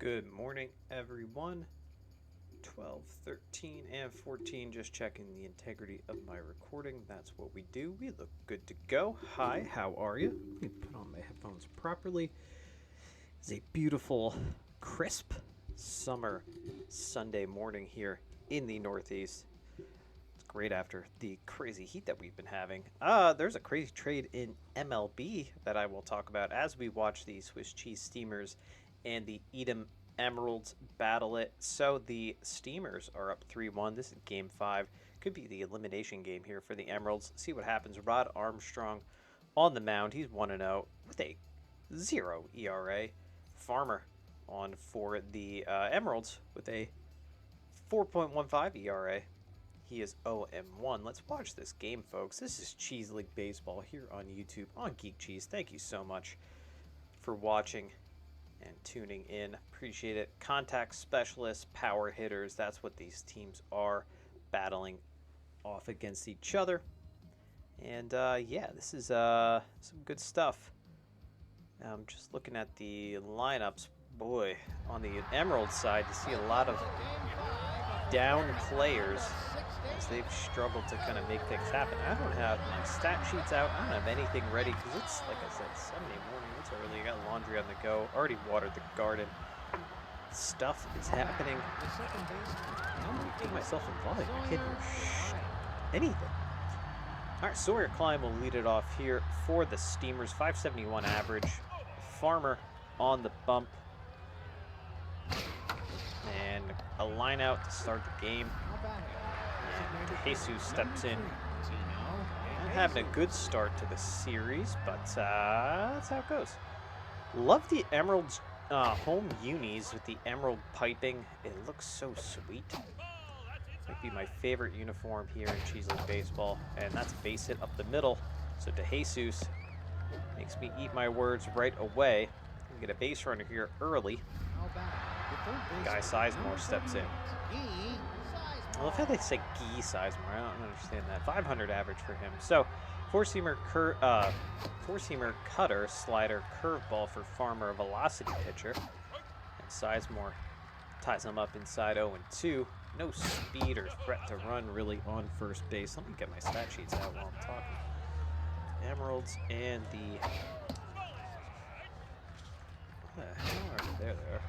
Good morning, everyone. 12, 13, and 14. Just checking the integrity of my recording. That's what we do. We look good to go. Hi, how are you? Let me put on my headphones properly. It's a beautiful, crisp summer Sunday morning here in the Northeast. It's great after the crazy heat that we've been having. There's a crazy trade in MLB that I will talk about as we watch the Swiss cheese steamers and the Edam Emeralds battle it. So the Steamers are up 3-1. This is game 5. Could be the elimination game here for the Emeralds. See what happens. Rod Armstrong on the mound. He's 1-0 with a 0 ERA. Farmer on for the Emeralds with a 4.15 ERA. He is 0-1. Let's watch this game, folks. This is Cheese League Baseball here on YouTube on Geek Cheese. Thank you so much for watching and tuning in. Appreciate it. Contact specialists, power hitters, that's what these teams are, battling off against each other. And yeah, this is some good stuff. I'm just looking at the lineups. Boy, on the Emerald side, you see a lot of down players as they've struggled to kind of make things happen. I don't have my stat sheets out. I don't have anything ready because it's, like I said, Sunday morning. It's early. I got laundry on the go. Already watered the garden. Stuff is happening. I'm going to get myself involved. I can't do anything. All right, Sawyer Klein will lead it off here for the Steamers. 571 average. Farmer on the bump. And a line out to start the game. And Jesus steps in. Not having a good start to the series, but that's how it goes. Love the Emeralds home unis with the emerald piping. It looks so sweet. Might be my favorite uniform here in Cheese League Baseball, and that's base hit up the middle. So DeJesus makes me eat my words right away. We get a base runner here early. Guy Sizemore steps in. I love how they say Guy Sizemore. I don't understand that. 500 average for him. So four-seamer cutter, slider, curveball for Farmer, a velocity pitcher. And Sizemore ties him up inside 0-2. No speed or threat to run really on first base. Let me get my stat sheets out while I'm talking. Emeralds and the... What the hell are they? There they are.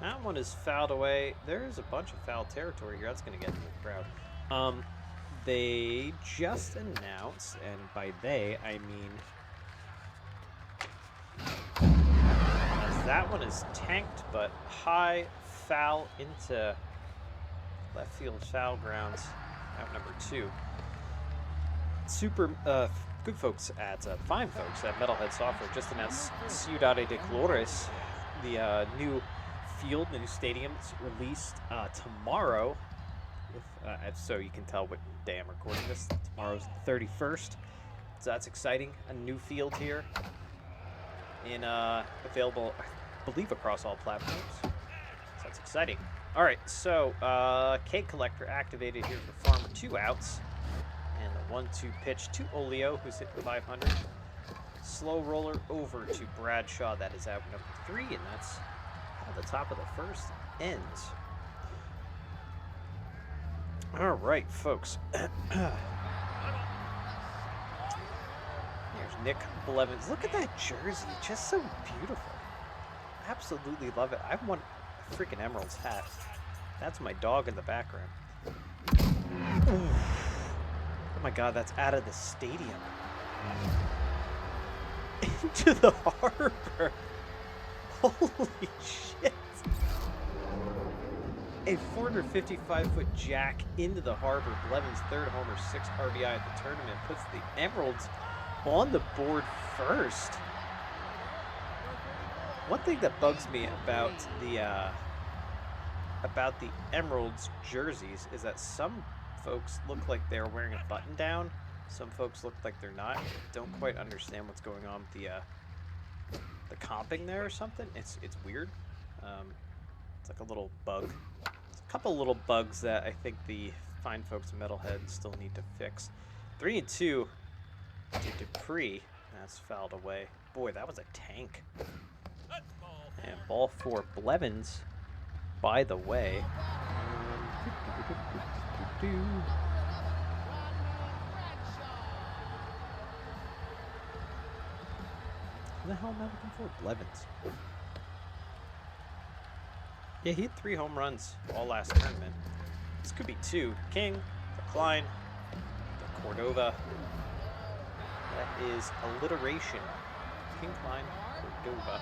That one is fouled away. There's a bunch of foul territory here. That's going to get into the crowd. They just announced, and by they, I mean... that one is tanked, but high foul into left field foul grounds. Out number 2. Good folks at fine folks at Metalhead Software just announced Ciudad de Colores, the new field, the new stadium. It's released tomorrow. So you can tell what day I'm recording this. Tomorrow's the 31st. So that's exciting. A new field here, in available, I believe, across all platforms. So that's exciting. All right, so Cake Collector activated here for Farmer. 2 outs. And the 1-2 pitch to Olio, who's hit 500. Slow roller over to Bradshaw. That is out number 3, and that's how the top of the first ends. All right, folks. Here's Nick Blevins. Look at that jersey. Just so beautiful. Absolutely love it. I want a freaking Emeralds hat. That's my dog in the background. Ooh. Oh my god, that's out of the stadium. Into the harbor. Holy shit. A 455-foot jack into the harbor. Blevins' 3rd homer, 6 RBI at the tournament, puts the Emeralds on the board first. One thing that bugs me about the Emeralds jerseys is that some folks look like they're wearing a button down. Some folks look like they're not. Don't quite understand what's going on with the comping there or something. It's weird. It's like a little bug. It's a couple little bugs that I think the fine folks in Metalhead still need to fix. 3-2 to Dupree. That's fouled away. Boy, that was a tank. And ball for Blevins, by the way. Who the hell am I looking for? Blevins. Yeah, he had 3 home runs all last tournament. This could be 2. King, the Klein, the Cordova. That is alliteration. King, Klein, Cordova.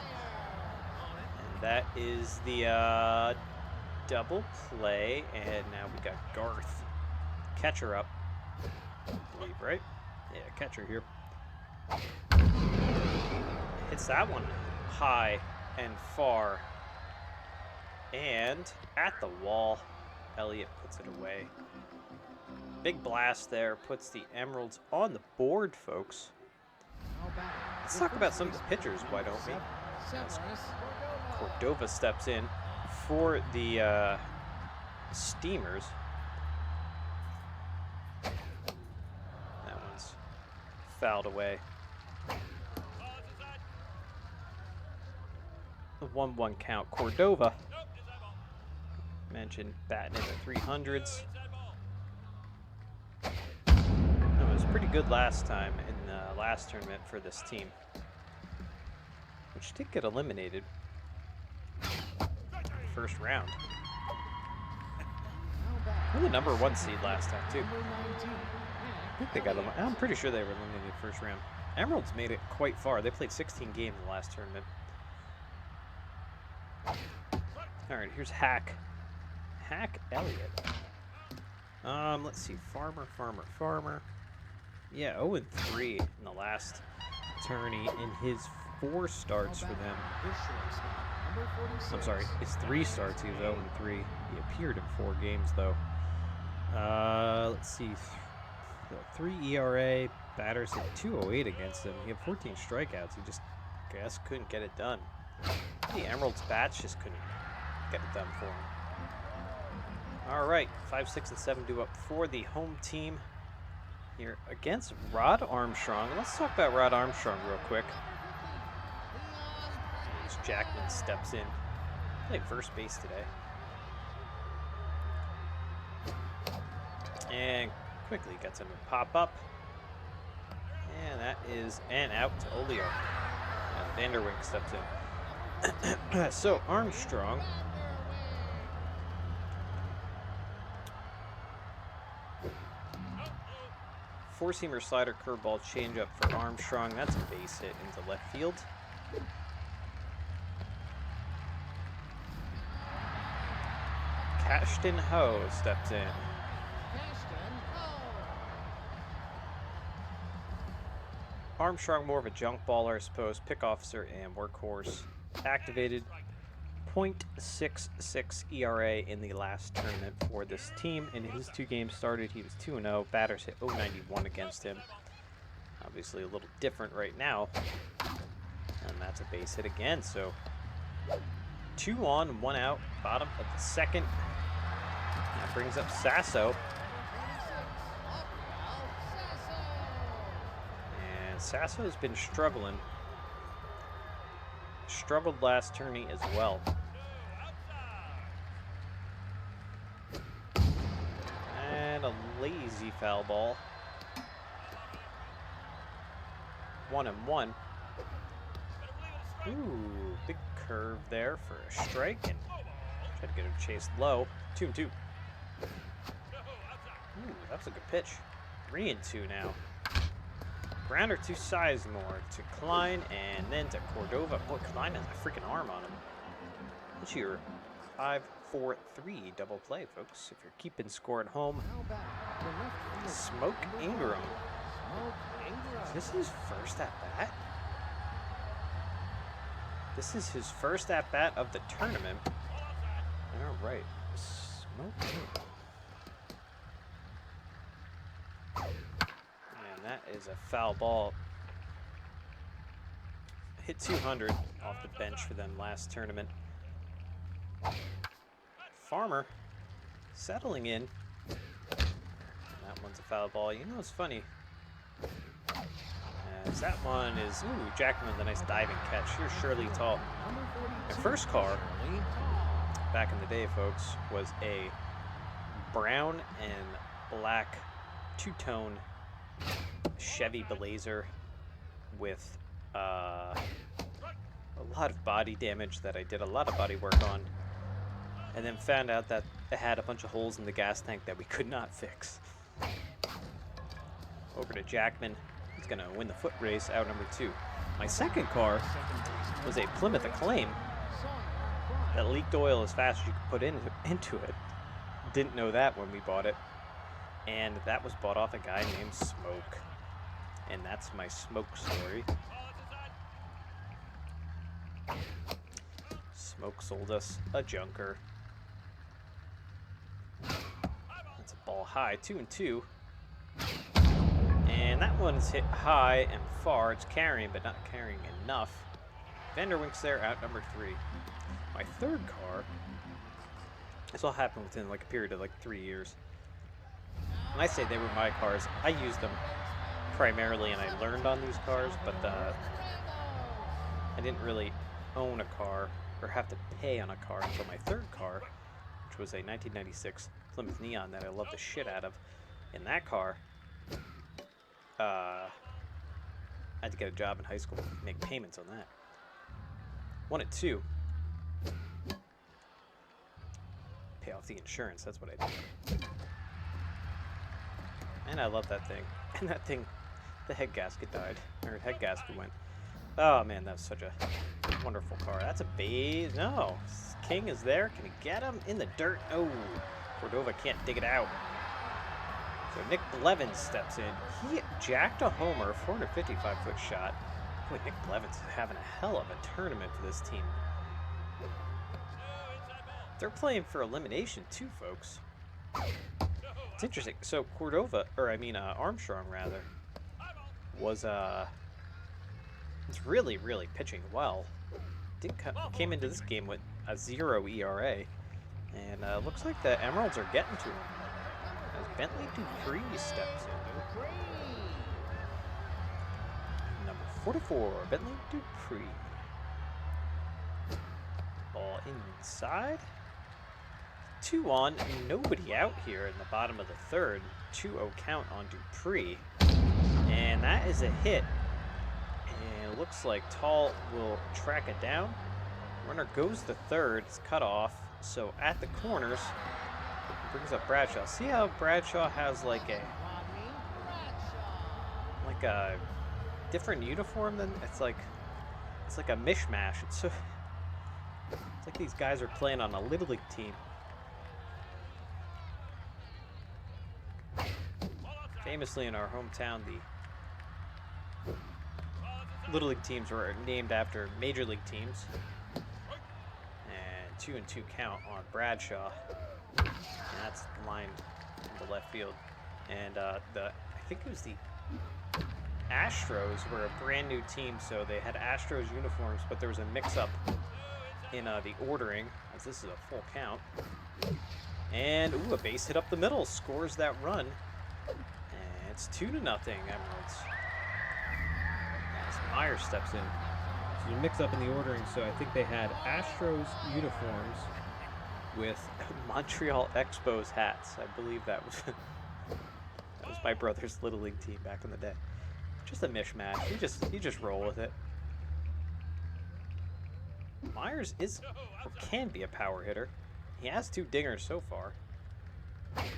And that is the double play. And now we got Garth. Catcher up. I believe, right? Yeah, catcher here. Hits that one high and far. And at the wall, Elliott puts it away. Big blast there, puts the Emeralds on the board, folks. Let's talk about some of the pitchers, why don't we? Cordova steps in for the Steamers. That one's fouled away. The 1-1 count. Cordova, mentioned, batting in the 300s. It was pretty good last time in the last tournament for this team, which did get eliminated first round. They were the #1 seed last time too. I think they got them. I'm pretty sure they were eliminated first round. Emeralds made it quite far. They played 16 games in the last tournament. All right, here's Hack Elliott. Let's see, Farmer. Yeah, 0-3 in the last tourney in his 4 starts for them. I'm sorry, his 3 starts. He was 0-3. He appeared in 4 games though. Let's see, 3 ERA. Batters hit 208 against him. He had 14 strikeouts. He just, I guess, couldn't get it done. The Emeralds bats just couldn't get it done for him. All right, 5, 6, and 7 due up for the home team here against Rod Armstrong. Let's talk about Rod Armstrong real quick. As Jackman steps in, played first base today, and quickly gets him to pop up, and that is an out to Olio. Vanderwink steps in. So Armstrong, four-seamer slider, curveball, changeup for Armstrong. That's a base hit into left field. Cashton Ho steps in. Armstrong, more of a junk baller, I suppose. Pick officer and workhorse. Activated. .66 ERA in the last tournament for this team. In his 2 games started, he was 2-0. Batters hit 091 against him. Obviously a little different right now. And that's a base hit again. So 2 on, 1 out, bottom of the 2nd. That brings up Sasso. And Sasso's been struggling. Struggled last tourney as well. And a lazy foul ball. 1-1. Ooh, big curve there for a strike, and try to get him chased low. 2-2. Ooh, that was a good pitch. 3-2 now. Grounder to Sizemore, to Klein, and then to Cordova. Boy, Klein has a freaking arm on him. What's your 5-4-3 double play, folks? If you're keeping score at home. Smoke Ingram. Is this his first at-bat? This is his first at-bat of the tournament. All right. Smoke Ingram. That is a foul ball. Hit 200 off the bench for them last tournament. Farmer settling in. And that one's a foul ball. You know, it's funny. As that one is, ooh, Jackman with a nice diving catch. Here's Shirley Tall. My first car, back in the day, folks, was a brown and black two-tone Chevy Blazer with a lot of body damage that I did a lot of body work on, and then found out that it had a bunch of holes in the gas tank that we could not fix. Over to Jackman. He's going to win the foot race, out number 2. My second car was a Plymouth Acclaim that leaked oil as fast as you could put into it. Didn't know that when we bought it. And that was bought off a guy named Smoke. And that's my Smoke story. Smoke sold us a junker. That's a ball high, 2 and 2. And that one's hit high and far. It's carrying, but not carrying enough. Vanderwink's there, out number 3. My third car, this all happened within like a period of like 3 years. When I say they were my cars, I used them primarily and I learned on these cars, but I didn't really own a car or have to pay on a car until my third car, which was a 1996 Plymouth Neon that I love the shit out of. In that car, I had to get a job in high school and make payments on that. 1 and 2. Pay off the insurance, that's what I did. And I love that thing. And that thing, the head gasket died. Or head gasket went. Oh man, that was such a wonderful car. That's a base. No. King is there. Can he get him? In the dirt. Oh. Cordova can't dig it out. So Nick Blevins steps in. He jacked a homer, 455-foot shot. Boy, Nick Blevins is having a hell of a tournament for this team. They're playing for elimination too, folks. It's interesting. So Cordova, or I mean Armstrong rather, was it's really pitching well. Came into this game with a 0 ERA, and looks like the Emeralds are getting to him. As Bentley Dupree steps in. Number 44, Bentley Dupree. Ball inside. 2 on, nobody out here in the bottom of the third. 2-0 count on Dupree. And that is a hit. And it looks like Tall will track it down. Runner goes to third. It's cut off. So at the corners, brings up Bradshaw. See how Bradshaw has like a different uniform than it's like a mishmash. It's like these guys are playing on a Little League team. Famously in our hometown, the Little League teams were named after Major League teams. And 2 and 2 count on Bradshaw. And that's lined in the left field. And I think it was the Astros were a brand new team, so they had Astros uniforms, but there was a mix-up in the ordering, as this is a full count. And a base hit up the middle scores that run. And it's 2-0 Emeralds. As Myers steps in. So a mix-up in the ordering, so I think they had Astros uniforms with Montreal Expos hats. I believe that was my brother's Little League team back in the day. Just a mishmash. You just roll with it. Myers is or can be a power hitter. He has 2 dingers so far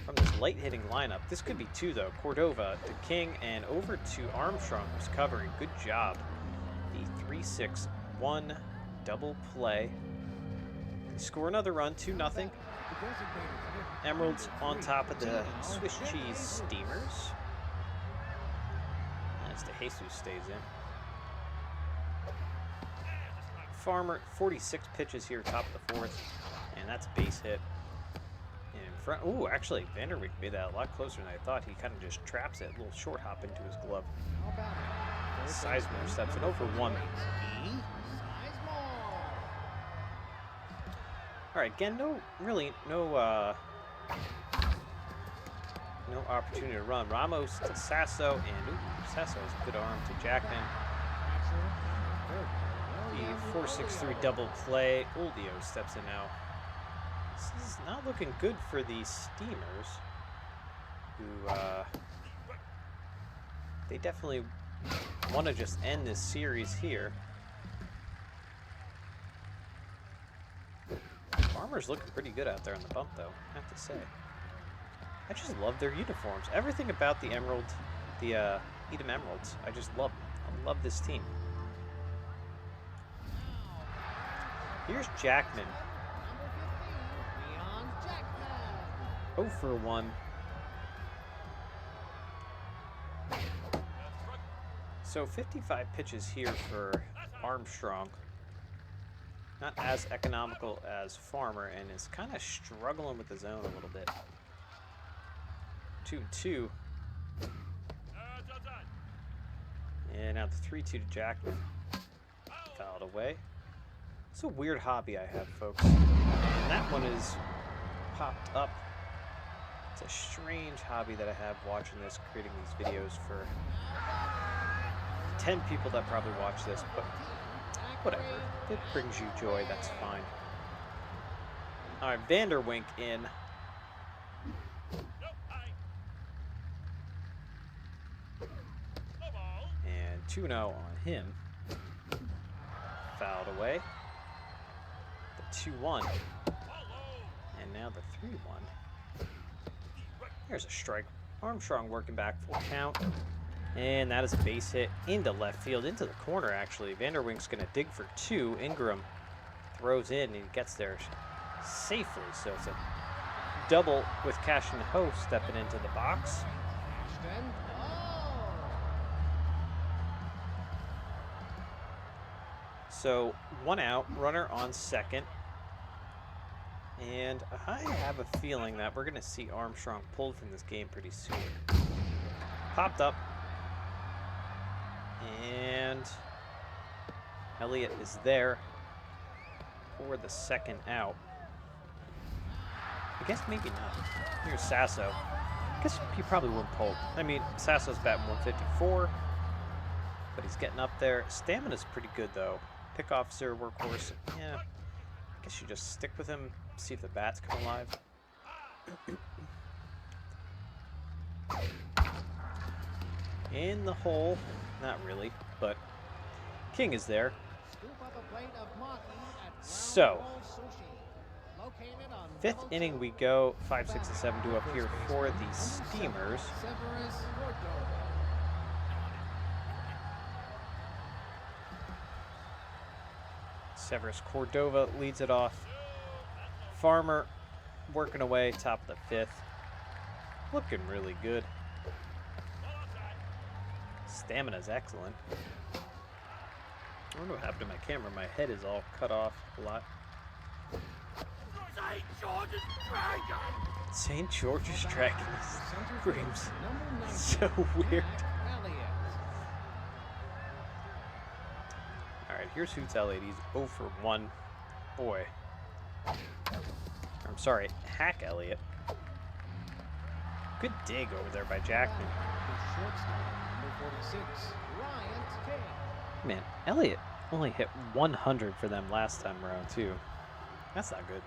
from this light hitting lineup. This could be 2 though. Cordova to King and over to Armstrong, who's covering. Good job. The 3-6-1 double play. Score another run, 2-0. Emeralds on top of the Swiss cheese steamers. As DeJesus stays in. Farmer, 46 pitches here, top of the 4th. And that's a base hit. And in front, ooh, actually, Vanderbeek made that a lot closer than I thought. He kind of just traps it, a little short hop into his glove. Sizemore steps in over 1. All right, again, no No opportunity to run. Ramos to Sasso, and ooh, Sasso has a good arm to Jackman. The 4-6-3 double play. Oldio steps in now. This is not looking good for the Steamers, who they definitely want to just end this series here. Farmer's looking pretty good out there on the bump, though, I have to say. I just love their uniforms. Everything about the Emerald, the Edam Emeralds, I just love them. I love this team. Here's Jackman. 0 for 1. So 55 pitches here for Armstrong. Not as economical as Farmer, and is kind of struggling with the zone a little bit. 2-2. And now the 3-2 to Jackman. Fouled away. It's a weird hobby I have, folks. And that one is popped up. It's a strange hobby that I have watching this, creating these videos for 10 people that probably watch this, but whatever. If it brings you joy, that's fine. Alright, Vanderwink in. And 2-0 on him. Fouled away. The 2-1. And now the 3-1. There's a strike. Armstrong working back full count. And that is a base hit into left field, into the corner, actually. Vanderwink's going to dig for 2. Ingram throws in, and he gets there safely. So it's a double with Cash and Ho stepping into the box. So 1 out, runner on second. And I have a feeling that we're going to see Armstrong pulled from this game pretty soon. Popped up. And Elliott is there for the second out. I guess maybe not. Here's Sasso. I guess he probably wouldn't pull. I mean, Sasso's batting 154, but he's getting up there. Stamina's pretty good, though. Pick officer, workhorse. Yeah, I guess you just stick with him, see if the bats come alive. In the hole. Not really, but King is there. So, 5th inning we go. 5, 6, and 7 do up here for the Steamers. Severus Cordova leads it off. Farmer working away, top of the 5th. Looking really good. Stamina's excellent. I wonder what happened to my camera. My head is all cut off a lot. St. George's Dragon screams so weird. Alright, here's Hoots Elliott. He's 0 for 1. Boy. I'm sorry, Hack Elliott. Good dig over there by Jackman. Man, Elliott only hit 100 for them last time around, too. That's not good.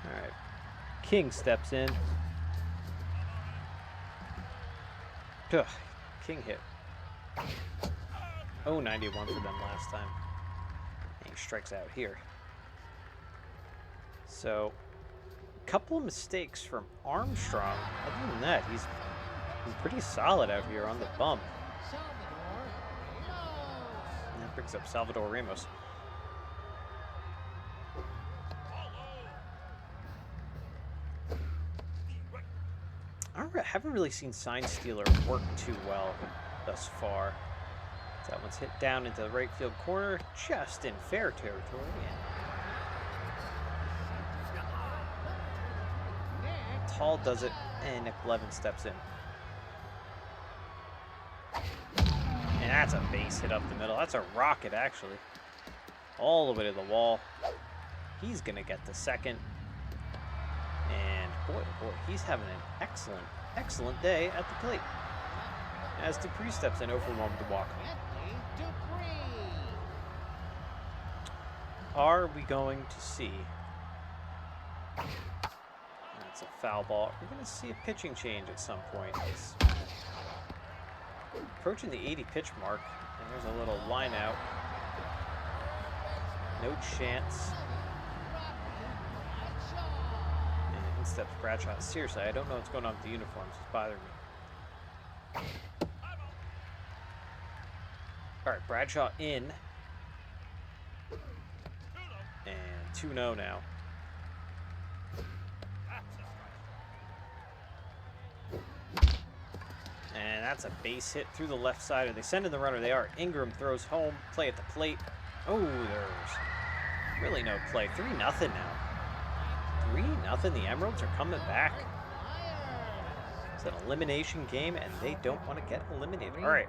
Alright. King steps in. Ugh. King hit 0.91 for them last time. And he strikes out here. So, a couple of mistakes from Armstrong. Other than that, he's pretty solid out here on the bump. And that brings up Salvador Ramos. I haven't really seen Sign Stealer work too well thus far. That one's hit down into the right field corner, just in fair territory. And Tall does it, and Nick Levin steps in. And that's a base hit up the middle. That's a rocket, actually. All the way to the wall. He's going to get the second. Boy, oh boy, he's having an excellent, excellent day at the plate. As Dupree steps in, 0 for 1 with the walk. Are we going to see? That's a foul ball. We're going to see a pitching change at some point. It's approaching the 80 pitch mark, and there's a little line out. No chance. And in steps Bradshaw. Seriously, I don't know what's going on with the uniforms. It's bothering me. All right, Bradshaw in. And 2-0 now. And that's a base hit through the left side. Are they sending the runner? They are. Ingram throws home. Play at the plate. Oh, there's really no play. 3-0 now. 3-0. The Emeralds are coming back. It's an elimination game, and they don't want to get eliminated. All right.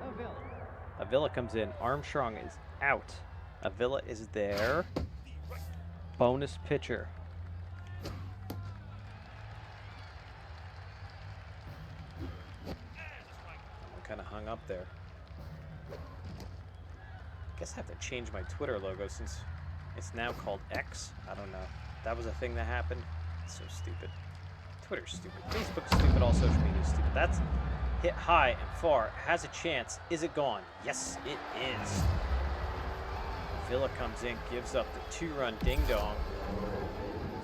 Avila comes in. Armstrong is out. Avila is there. Bonus pitcher. I'm kind of hung up there. I guess I have to change my Twitter logo since it's now called X. I don't know. That was a thing that happened. It's so stupid. Twitter's stupid. Facebook's stupid. All social media's stupid. That's hit high and far. Has a chance. Is it gone? Yes, it is. Villa comes in, gives up the 2-run ding-dong.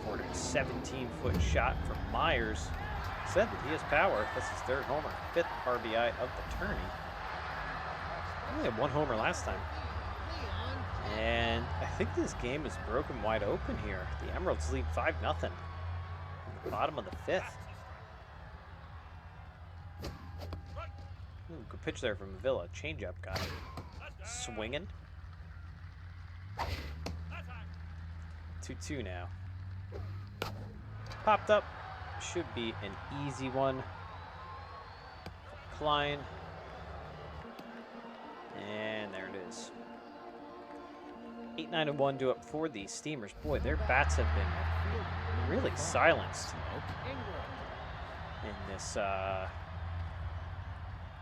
417-foot shot from Myers. Said that he has power. That's his 3rd homer. 5th RBI of the tourney. He only had 1 homer last time. And I think this game is broken wide open here. The Emeralds lead 5-0 in the bottom of the 5th. Ooh, good pitch there from Villa. Changeup got it. Swinging. 2-2 now. Popped up. Should be an easy one. Klein. And there it is. 8-9-1 due up for the Steamers. Boy, their bats have been really silenced in this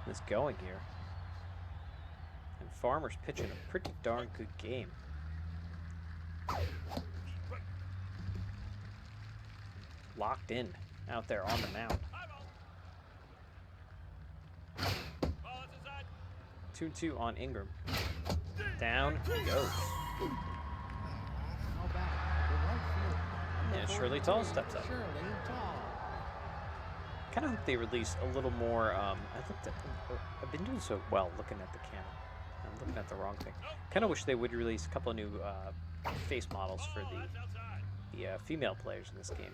this going here. And Farmer's pitching a pretty darn good game. Locked in out there on the mound. 2-2 on Ingram. Down he goes. And Shirley Tall steps up. Kind of hope they release a little more. I've been doing so well looking at the camera. I'm looking at the wrong thing. Kind of wish they would release a couple of new face models for the female players in this game.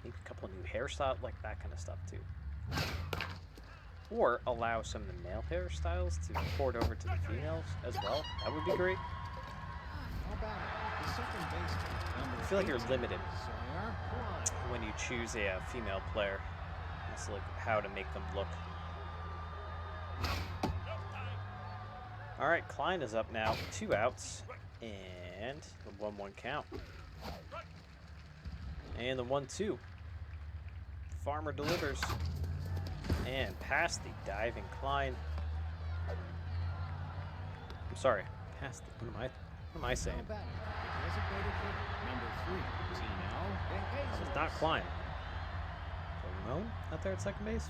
Maybe a couple of new hairstyles, like that kind of stuff too. Or allow some of the male hairstyles to port over to the females as well. That would be great. I feel like you're limited when you choose a female player. It's like how to make them look. All right, Klein is up now. 2 outs and the 1-1 count. And the 1-2. Farmer delivers. And past the diving Klein. I'm sorry. Past the, what am I saying? That was not Klein. Ramon out there at second base.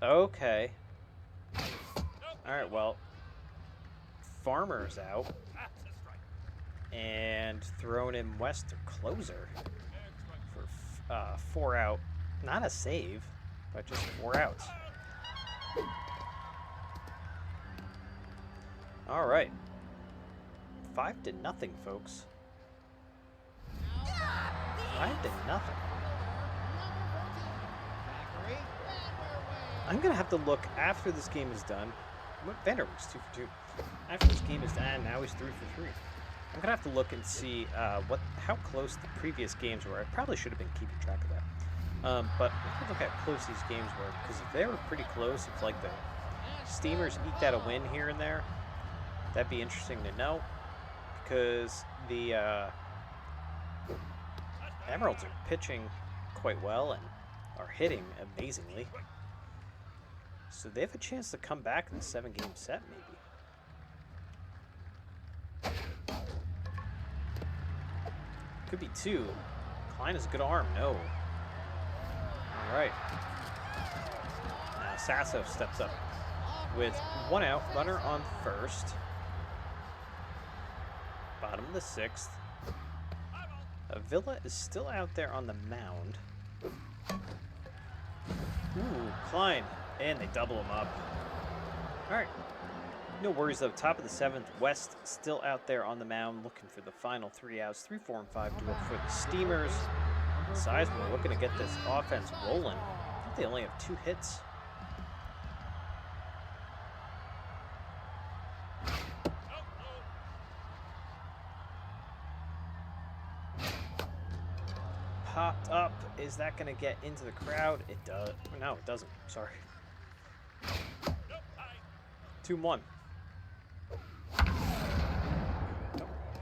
Okay. Alright, well. Farmer's out. And throwing in West to closer for 4 out. Not a save, but just 4 outs. All right. 5-0, folks. 5-0. I'm gonna have to look after this game is done. Vanderwerf's 2 for 2. After this game is done, now he's 3 for 3. I'm gonna have to look and see how close the previous games were. I probably should have been keeping track of that. But let's look at how close these games were, because if they were pretty close, it's like the Steamers eked out a win here and there, that'd be interesting to know, because the Emeralds are pitching quite well and are hitting amazingly. So they have a chance to come back in the 7-game set, maybe. Could be 2. Klein has a good arm. No. All right. Now Sasso steps up with 1 out, runner on first. Bottom of the 6th. Villa is still out there on the mound. Ooh, Klein. And they double him up. All right. No worries, though. Top of the 7th. West still out there on the mound looking for the final 3 outs. 3, 4, and 5 to look for the Steamers. Sizemore looking to get this offense rolling. I think they only have 2 hits. Popped up. Is that going to get into the crowd? It does. No, it doesn't. Sorry. 2-1.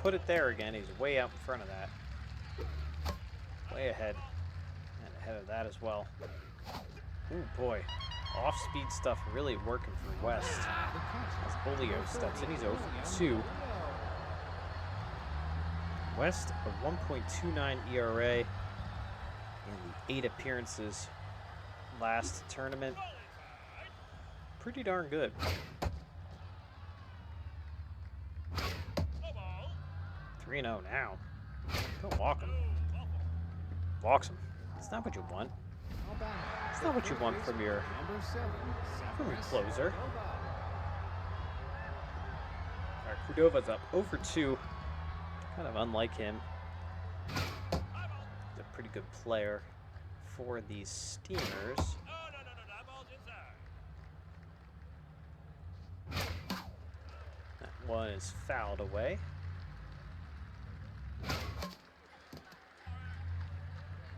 Put it there again. He's way out in front of that. Way ahead. And ahead of that as well. Ooh, boy. Off-speed stuff really working for West. As Julio steps in, he's 0 for 2. West, a 1.29 ERA in the 8 appearances last tournament. Pretty darn good. 3-0 now. Don't walk him. Walks him. That's not what you want. It's not what you want from your closer. All right, Cordova's up 0 for 2. Kind of unlike him. He's a pretty good player for the Steamers. That one is fouled away.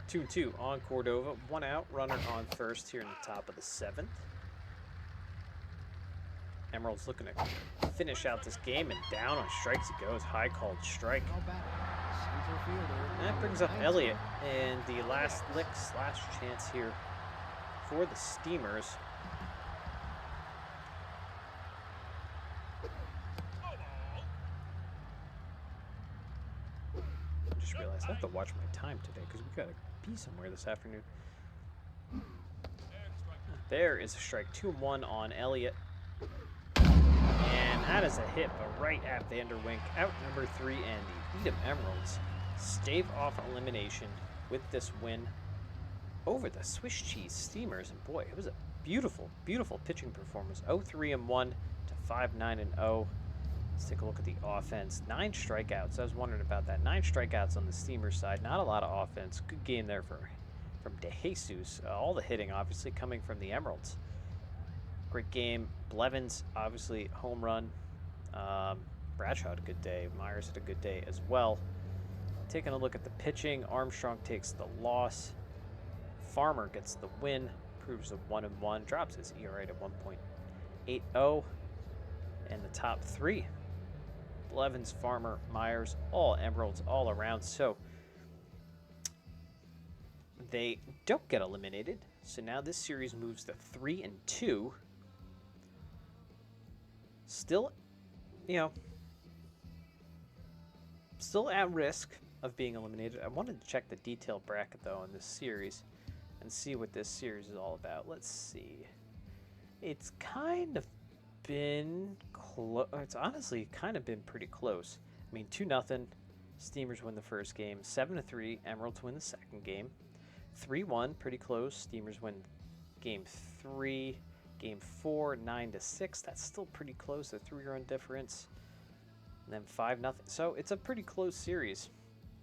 2-2 on Cordova. 1 out, runner on first here in the top of the 7th. Emeralds looking to finish out this game, and down on strikes it goes. High called strike. And that brings up Elliott, and the last lick / chance here for the Steamers. I just realized I have to watch my time today because we gotta be somewhere this afternoon. There is a strike. 2-1 on Elliott. And that is a hit, but right at Vanderwink. Out number 3, and the Edam Emeralds stave off elimination with this win over the Swiss Cheese Steamers. And boy, it was a beautiful, beautiful pitching performance. 0-3-1 to 5-9-0. Let's take a look at the offense. 9 strikeouts. I was wondering about that. 9 strikeouts on the Steamers side. Not a lot of offense. Good game there from De Jesus. All the hitting, obviously, coming from the Emeralds. Great game. Blevins, obviously, home run. Bradshaw had a good day. Myers had a good day as well. Taking a look at the pitching, Armstrong takes the loss. Farmer gets the win. Proves a 1-1. Drops his ERA to 1.80. And the top 3. Blevins, Farmer, Myers, all Emeralds all around. So they don't get eliminated. So now this series moves to 3-2. Still, still at risk of being eliminated. I wanted to check the detailed bracket, though, in this series and see what this series is all about. Let's see. It's kind of been close. It's honestly kind of been pretty close. I mean, 2-0. Steamers win the first game. 7-3. Emeralds win the second game. 3-1. Pretty close. Steamers win game 3. Game 4, 9-6. That's still pretty close. A 3-run difference. And then 5-0. So it's a pretty close series.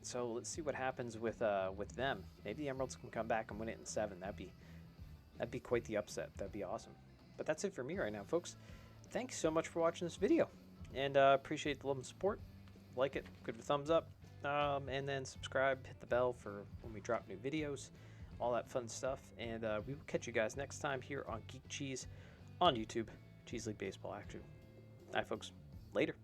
So let's see what happens with them. Maybe the Emeralds can come back and win it in 7. That'd be quite the upset. That'd be awesome. But that's it for me right now, folks. Thanks so much for watching this video, and appreciate the love and support. Like it, give it a thumbs up, and then subscribe, hit the bell for when we drop new videos, all that fun stuff. And we will catch you guys next time here on Geek Cheese on YouTube. Cheers. Cheese League Baseball action. All right, folks. Later.